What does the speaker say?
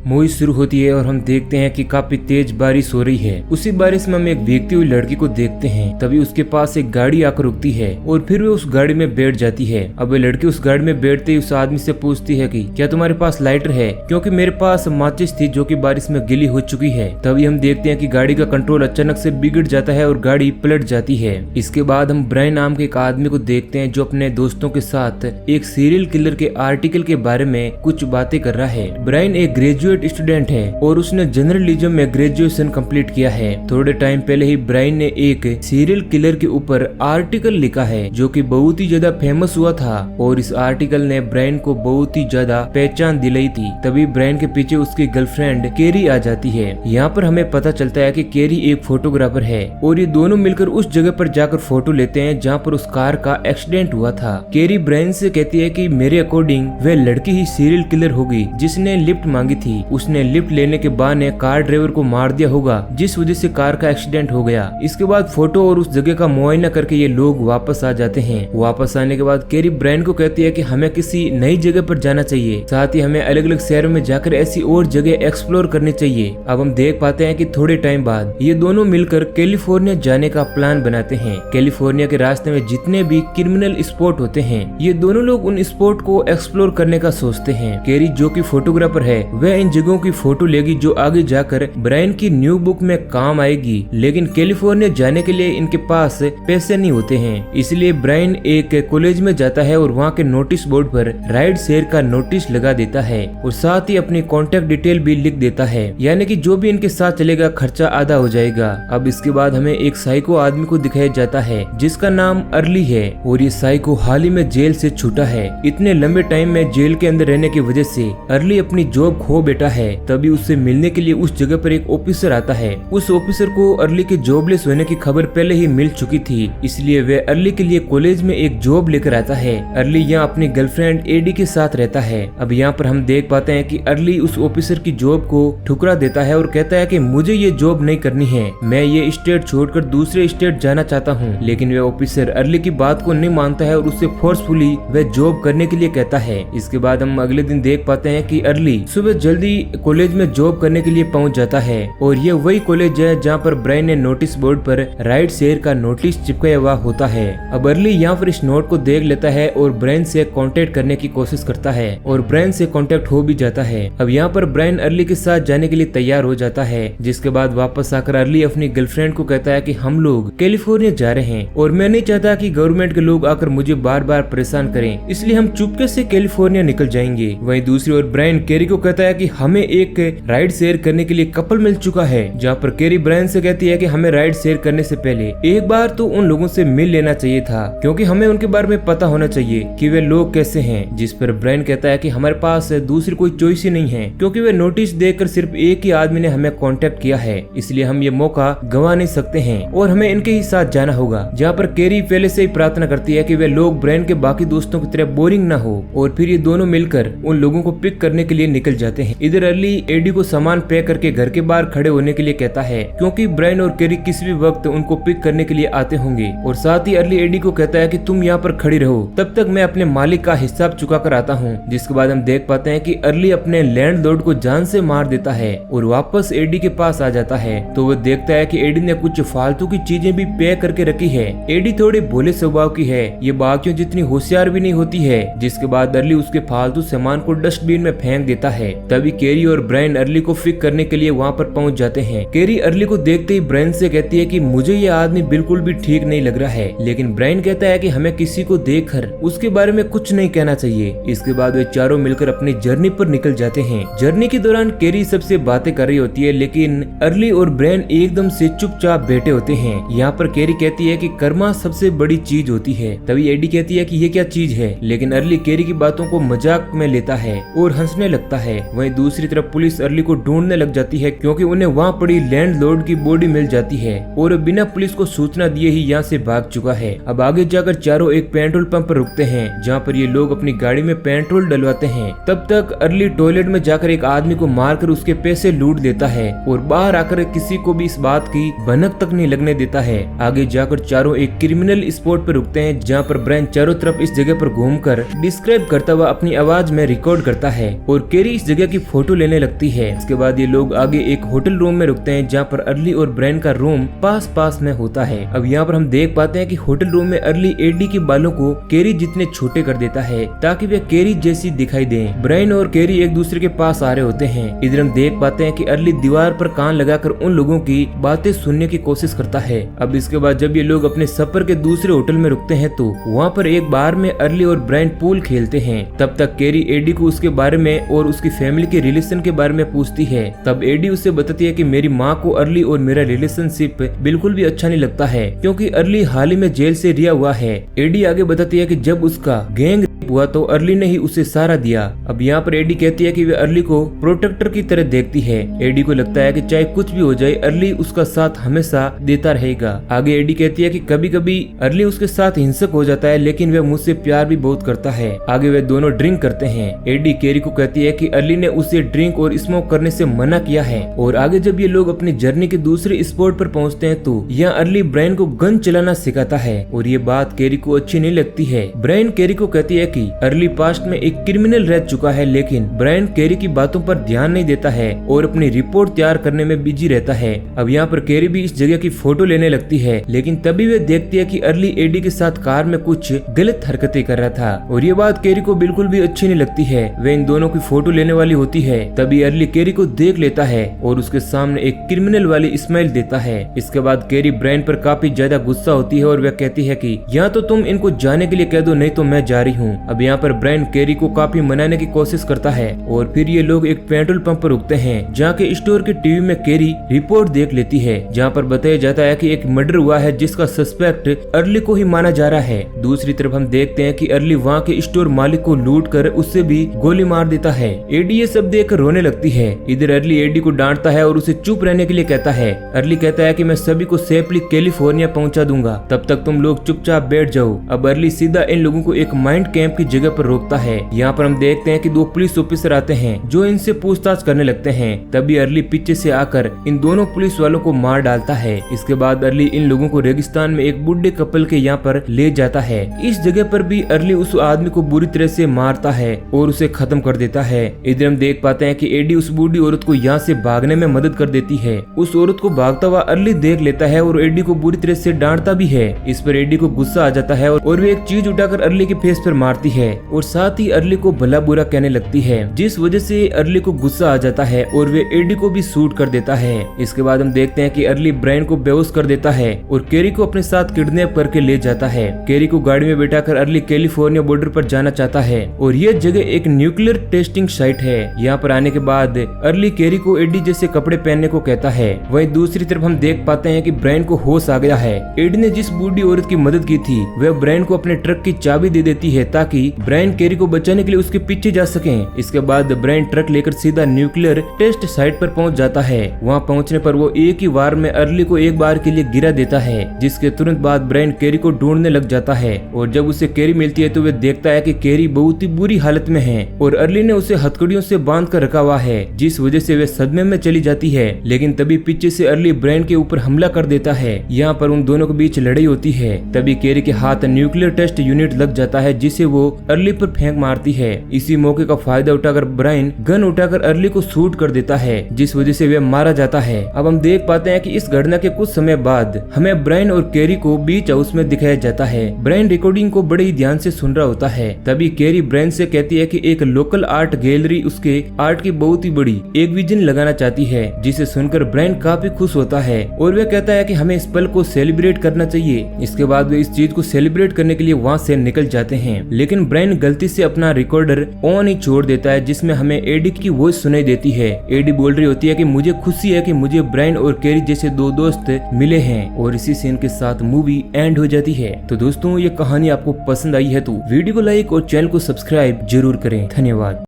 Movie शुरू होती है और हम देखते हैं कि काफी तेज बारिश हो रही है। उसी बारिश में हम एक भीगती हुई लड़की को देखते हैं। तभी उसके पास एक गाड़ी आकर रुकती है और फिर वो उस गाड़ी में बैठ जाती है। अब वे लड़की उस गाड़ी में बैठते ही उस आदमी से पूछती है कि क्या तुम्हारे पास लाइटर है, क्योंकि मेरे पास माचिस थी जो कि बारिश में गीली हो चुकी है। तभी हम देखते हैं कि गाड़ी का कंट्रोल अचानक से बिगड़ जाता है और गाड़ी पलट जाती है। इसके बाद हम ब्रायन नाम के एक आदमी को देखते हैं जो अपने दोस्तों के साथ एक सीरियल किलर के आर्टिकल के बारे में कुछ बातें कर रहा है। ब्रायन एक ग्रेजुएट स्टूडेंट है और उसने जर्नलिज्म में ग्रेजुएशन कंप्लीट किया है। थोड़े टाइम पहले ही ब्रायन ने एक सीरियल किलर के ऊपर आर्टिकल लिखा है जो कि बहुत ही ज्यादा फेमस हुआ था और इस आर्टिकल ने ब्रायन को बहुत ही ज्यादा पहचान दिलाई थी। तभी ब्रायन के पीछे उसकी गर्लफ्रेंड केरी आ जाती है। यहाँ पर हमें पता चलता है कि केरी एक फोटोग्राफर है और ये दोनों मिलकर उस जगह पर जाकर फोटो लेते हैं जहाँ पर उस कार का एक्सीडेंट हुआ था। केरी ब्रायन से कहती है कि मेरे अकॉर्डिंग वह लड़की ही सीरियल किलर होगी जिसने लिफ्ट मांगी थी। उसने लिफ्ट लेने के बहाने कार ड्राइवर को मार दिया होगा जिस वजह से कार का एक्सीडेंट हो गया। इसके बाद फोटो और उस जगह का मुआयना करके ये लोग वापस आ जाते हैं। वापस आने के बाद केरी ब्रायन को कहती है कि हमें किसी नई जगह पर जाना चाहिए, साथ ही हमें अलग अलग शहरों में जाकर ऐसी और जगह एक्सप्लोर करनी चाहिए। अब हम देख पाते हैं कि थोड़े टाइम बाद ये दोनों मिलकर कैलिफोर्निया जाने का प्लान बनाते हैं। कैलिफोर्निया के रास्ते में जितने भी क्रिमिनल स्पॉट होते हैं ये दोनों लोग उन स्पॉट को एक्सप्लोर करने का सोचते हैं। केरी जो कि फोटोग्राफर है वह इन जगहों की फोटो लेगी जो आगे जाकर ब्रायन की न्यू बुक में काम आएगी। लेकिन कैलिफोर्निया जाने के लिए इनके पास पैसे नहीं होते हैं, इसलिए ब्रायन एक कॉलेज में जाता है और वहाँ के नोटिस बोर्ड पर राइड शेयर का नोटिस लगा देता है और साथ ही अपनी कॉन्टेक्ट डिटेल भी लिख देता है, यानी कि जो भी इनके साथ चलेगा खर्चा आधा हो जाएगा। अब इसके बाद हमें एक साइको आदमी को दिखाया जाता है जिसका नाम अर्ली है और ये साइको हाल ही में जेल से छूटा है। इतने लंबे टाइम में जेल के अंदर रहने की वजह से अर्ली अपनी जॉब खो बैठा है। तभी उससे मिलने के लिए उस जगह पर एक ऑफिसर आता है। उस ऑफिसर को अर्ली के जॉबलेस होने की खबर पहले ही मिल चुकी थी, इसलिए वह अर्ली के लिए कॉलेज में एक जॉब लेकर आता है। अर्ली यहाँ अपनी गर्लफ्रेंड एडी के साथ रहता है। अब यहाँ पर हम देख पाते हैं कि अर्ली उस ऑफिसर की जॉब को ठुकरा देता है और कहता है कि मुझे ये जॉब नहीं करनी है, मैं ये स्टेट छोड़कर दूसरे स्टेट जाना चाहता हूँ। लेकिन वह ऑफिसर अर्ली की बात को नहीं मानता है और उससे फोर्सफुली वह जॉब करने के लिए कहता है। इसके बाद हम अगले दिन देख पाते हैं कि अर्ली सुबह जल्दी कॉलेज में जॉब करने के लिए पहुंच जाता है और ये वही कॉलेज है जहाँ पर ब्रायन ने नोटिस बोर्ड पर राइड शेयर का नोटिस चिपकाया हुआ होता है। अब अर्ली यहाँ पर इस नोट को देख लेता है और ब्रायन से कांटेक्ट करने की कोशिश करता है और ब्रायन से कांटेक्ट हो भी जाता है। अब यहाँ पर ब्रायन अर्ली के साथ जाने के लिए तैयार हो जाता है, जिसके बाद वापस आकर अर्ली अपनी गर्लफ्रेंड को कहता है कि हम लोग कैलिफोर्निया जा रहे हैं और मैं नहीं चाहता कि गवर्नमेंट के लोग आकर मुझे बार बार परेशान करें, इसलिए हम चुपके से कैलिफोर्निया निकल जाएंगे। वहीं दूसरी ओर ब्रायन केरी को कहता है कि हमें एक राइड शेयर करने के लिए कपल मिल चुका है, जहाँ पर केरी ब्रायन से कहती है कि हमें राइड शेयर करने से पहले एक बार तो उन लोगों से मिल लेना चाहिए था, क्योंकि हमें उनके बारे में पता होना चाहिए कि वे लोग कैसे हैं। जिस पर ब्रायन कहता है कि हमारे पास दूसरी कोई चॉइस ही नहीं है, क्योंकि वे नोटिस देकर सिर्फ एक ही आदमी ने हमें कांटेक्ट किया है, इसलिए हम ये मौका गंवा नहीं सकते हैं और हमें इनके ही साथ जाना होगा। जहाँ पर केरी पहले से ही प्रार्थना करती है कि वे लोग ब्रायन के बाकी दोस्तों की तरह बोरिंग ना हो और फिर ये दोनों मिलकर उन लोगों को पिक करने के लिए निकल जाते हैं। इधर अर्ली एडी को सामान पैक करके घर के बाहर खड़े होने के लिए कहता है, क्योंकि ब्रायन और केरी किसी भी वक्त उनको पिक करने के लिए आते होंगे और साथ ही अर्ली एडी को कहता है कि तुम यहाँ पर खड़ी रहो, तब तक मैं अपने मालिक का हिसाब चुका कर आता हूँ। जिसके बाद हम देख पाते हैं कि अर्ली अपने लैंडलॉर्ड को जान से मार देता है और वापस एडी के पास आ जाता है। तो वो देखता है कि एडी ने कुछ फालतू की चीजें भी पैक करके रखी है। एडी थोड़ी भोले स्वभाव की है, ये बाकियों जितनी होशियार भी नहीं होती है। जिसके बाद अर्ली उसके फालतू सामान को डस्टबिन में फेंक देता है। तभी केरी और ब्रायन अर्ली को पिक करने के लिए वहाँ पर पहुँच जाते हैं। केरी अर्ली को देखते ही ब्रायन से कहती है कि मुझे ये आदमी बिल्कुल भी ठीक नहीं लग रहा है, लेकिन ब्रायन कहता है कि हमें किसी को देखकर उसके बारे में कुछ नहीं कहना चाहिए। इसके बाद वे चारों मिलकर अपनी जर्नी पर निकल जाते हैं। जर्नी के दौरान केरी सबसे बातें कर रही होती है, लेकिन अर्ली और ब्रायन एकदम से चुपचाप बैठे होते हैं। यहाँ पर केरी कहती है कि कर्मा सबसे बड़ी चीज होती है। तभी एडी कहती है कि ये क्या चीज है, लेकिन अर्ली केरी की बातों को मजाक में लेता है और हंसने लगता है। वहीं दूसरी तरफ पुलिस अर्ली को ढूंढने लग जाती है, क्योंकि उन्हें वहाँ पड़ी लैंडलॉर्ड की बॉडी मिल जाती है और बिना पुलिस को सूचना दिए ही यहाँ से भाग चुका है। अब आगे जाकर चारों एक पेट्रोल पंप पर रुकते हैं, जहाँ पर ये लोग अपनी गाड़ी में पेट्रोल डलवाते हैं। तब तक अर्ली टॉयलेट में जाकर एक आदमी को मारकर उसके पैसे लूट देता है और बाहर आकर किसी को भी इस बात की भनक तक नहीं लगने देता है। आगे जाकर चारों एक क्रिमिनल स्पॉट पर रुकते हैं, जहाँ पर ब्रायन चारों तरफ इस जगह पर घूमकर डिस्क्राइब करता हुआ अपनी आवाज में रिकॉर्ड करता है और केरी इस जगह की फोटो लेने लगती है। इसके बाद ये लोग आगे एक होटल रूम में रुकते हैं जहाँ पर अर्ली और ब्रायन का रूम पास में होता है। अब यहाँ पर हम देख पाते हैं कि होटल रूम में अर्ली एडी के बालों को कैरी जितने छोटे कर देता है ताकि वे कैरी जैसी दिखाई दे। ब्रायन और कैरी एक दूसरे के पास आ रहे होते हैं। इधर हम देख पाते हैं कि अर्ली दीवार पर कान लगाकर उन लोगों की बातें सुनने की कोशिश करता है। अब इसके बाद जब ये लोग अपने सफर के दूसरे होटल में रुकते हैं तो वहाँ पर एक बार में अर्ली और ब्रायन पूल खेलते हैं। तब तक कैरी एडी को उसके बारे में और उसकी फैमिली के रिलेशन के बारे में पूछती है। तब एडी उससे बताती है कि मेरी माँ को अर्ली और मेरा रिलेशनशिप बिल्कुल भी अच्छा नहीं लगता है क्योंकि अर्ली हाल ही में जेल से रिहा हुआ है। एडी आगे बताती है कि जब उसका गैंग हुआ तो अर्ली ने ही उसे सहारा दिया। अब यहाँ पर एडी कहती है कि वे अर्ली को प्रोटेक्टर की तरह देखती है। एडी को लगता है कि चाहे कुछ भी हो जाए अर्ली उसका साथ हमेशा देता रहेगा। आगे एडी कहती है कि कभी कभी अर्ली उसके साथ हिंसक हो जाता है लेकिन वह मुझसे प्यार भी बहुत करता है। आगे वे दोनों ड्रिंक करते हैं। एडी कैरी को कहती है कि अर्ली ने उसे ड्रिंक और स्मोक करने से मना किया है। और आगे जब ये लोग अपनी जर्नी के दूसरे स्पॉट पर पहुँचते हैं तो यहाँ अर्ली ब्रायन को गन चलाना सिखाता है और ये बात कैरी को अच्छी नहीं लगती है। ब्रायन कैरी को कहती है कि अर्ली पास्ट में एक क्रिमिनल रह चुका है लेकिन ब्रायन कैरी की बातों पर ध्यान नहीं देता है और अपनी रिपोर्ट तैयार करने में बिजी रहता है। अब यहाँ पर कैरी भी इस जगह की फोटो लेने लगती है लेकिन तभी वे देखती है कि अर्ली एडी के साथ कार में कुछ गलत हरकतें कर रहा था और ये बात कैरी को बिल्कुल भी अच्छी नहीं लगती है। वे इन दोनों की फोटो लेने वाली होती है तभी अर्ली कैरी को देख लेता है और उसके सामने एक क्रिमिनल वाली स्माइल देता है। इसके बाद कैरी ब्रायन पर काफी ज्यादा गुस्सा होती है और वह कहती है कि या तो तुम इनको जाने के लिए कह दो नहीं तो मैं जा रही हूँ। अब यहाँ पर ब्रायन कैरी को काफी मनाने की कोशिश करता है और फिर ये लोग एक पेट्रोल पंप पर रुकते हैं जहाँ के स्टोर के टीवी में कैरी रिपोर्ट देख लेती है जहाँ पर बताया जाता है कि एक मर्डर हुआ है जिसका सस्पेक्ट अर्ली को ही माना जा रहा है। दूसरी तरफ हम देखते हैं कि अर्ली वहाँ के स्टोर मालिक को लूट कर उससे भी गोली मार देता है। एडी ये सब देख कर रोने लगती है। इधर अर्ली एडी को डांटता है और उसे चुप रहने के लिए कहता है। अर्ली कहता है कि मैं सभी को सेफली कैलिफोर्निया पहुंचा दूंगा, तब तक तुम लोग चुपचाप बैठ जाओ। अब अर्ली सीधा इन लोगों को एक माइंड कैंप की जगह पर रोकता है। यहाँ पर हम देखते हैं कि दो पुलिस ऑफिसर आते हैं जो इनसे पूछताछ करने लगते हैं। तभी अर्ली पीछे से आकर इन दोनों पुलिस वालों को मार डालता है। इसके बाद अर्ली इन लोगों को रेगिस्तान में एक बुढ़े कपल के यहाँ पर ले जाता है। इस जगह पर भी अर्ली उस आदमी को बुरी तरह से मारता है और उसे खत्म कर देता है। इधर हम देख पाते हैं कि एडी उस बूढ़ी औरत को यहाँ से भागने में मदद कर देती है। उस औरत को भागता हुआ अर्ली देख लेता है और एडी को बुरी तरह से डांटता भी है। इस पर एडी को गुस्सा आ जाता है और वे एक चीज उठाकर अर्ली के फेस पर मारती है और साथ ही अर्ली को भला बुरा कहने लगती है, जिस वजह से अर्ली को गुस्सा आ जाता है और वे एडी को भी शूट कर देता है। इसके बाद हम देखते हैं कि अर्ली ब्रायन को बेहोश कर देता है और कैरी को अपने साथ किडनैप करके ले जाता है। कैरी को गाड़ी में बैठाकर अर्ली कैलिफोर्निया बॉर्डर पर जाना चाहता है और यह जगह एक न्यूक्लियर टेस्टिंग साइट है। यहाँ पर आने के बाद अर्ली कैरी को एडी जैसे कपड़े पहनने को कहता है। वहीं दूसरी तरफ हम देख पाते हैं कि ब्रायन को होश आ गया है। एडी ने जिस बूढ़ी औरत की मदद की थी वह ब्रायन को अपने ट्रक की चाबी दे देती है ताकि ब्रायन कैरी को बचाने के लिए उसके पीछे जा सके। इसके बाद ब्रायन ट्रक लेकर सीधा न्यूक्लियर टेस्ट साइट पर पहुंच जाता है। वहां पहुंचने पर वो एक ही वार में अर्ली को एक बार के लिए गिरा देता है, जिसके तुरंत बाद ब्रायन कैरी को ढूंढने लग जाता है और जब उसे कैरी मिलती है तो वह देखता है कि कैरी बहुत ही बुरी हालत में है और अर्ली ने उसे हथकड़ियों से बांध कर रखा हुआ है, जिस वजह से वह सदमे में चली जाती है। लेकिन तभी पीछे से अर्ली ब्रायन के ऊपर हमला कर देता है। यहाँ पर उन दोनों के बीच लड़ाई होती है। तभी कैरी के हाथ न्यूक्लियर टेस्ट यूनिट लग जाता है जिसे वो अर्ली पर फेंक मारती है। इसी मौके का फायदा उठाकर ब्रायन गन उठाकर अर्ली को शूट कर देता है, जिस वजह से वह मारा जाता है। अब हम देख पाते हैं कि इस घटना के कुछ समय बाद हमें ब्रायन और कैरी को बीच हाउस में दिखाया जाता है। ब्रायन रिकॉर्डिंग को बड़े ही ध्यान से सुन रहा होता है। तभी कैरी ब्रायन से कहती है कि एक लोकल आर्ट गैलरी उसके आर्ट की बहुत ही बड़ी एग्जीबिशन लगाना चाहती है, जिसे सुनकर ब्रायन काफी खुश होता है और वह कहता है कि हमें इस पल को सेलिब्रेट करना चाहिए। इसके बाद वे इस चीज को सेलिब्रेट करने के लिए वहाँ से निकल जाते हैं, लेकिन ब्रायन गलती से अपना रिकॉर्डर ऑन ही छोड़ देता है, जिसमें हमें एडी की वॉइस सुनाई देती है। एडी बोल रही होती है कि मुझे खुशी है कि मुझे ब्रायन और कैरी जैसे दो दोस्त मिले हैं और इसी सीन के साथ मूवी एंड हो जाती है। तो दोस्तों ये कहानी आपको पसंद आई है तो वीडियो को लाइक और चैनल को सब्सक्राइब जरूर करें। धन्यवाद।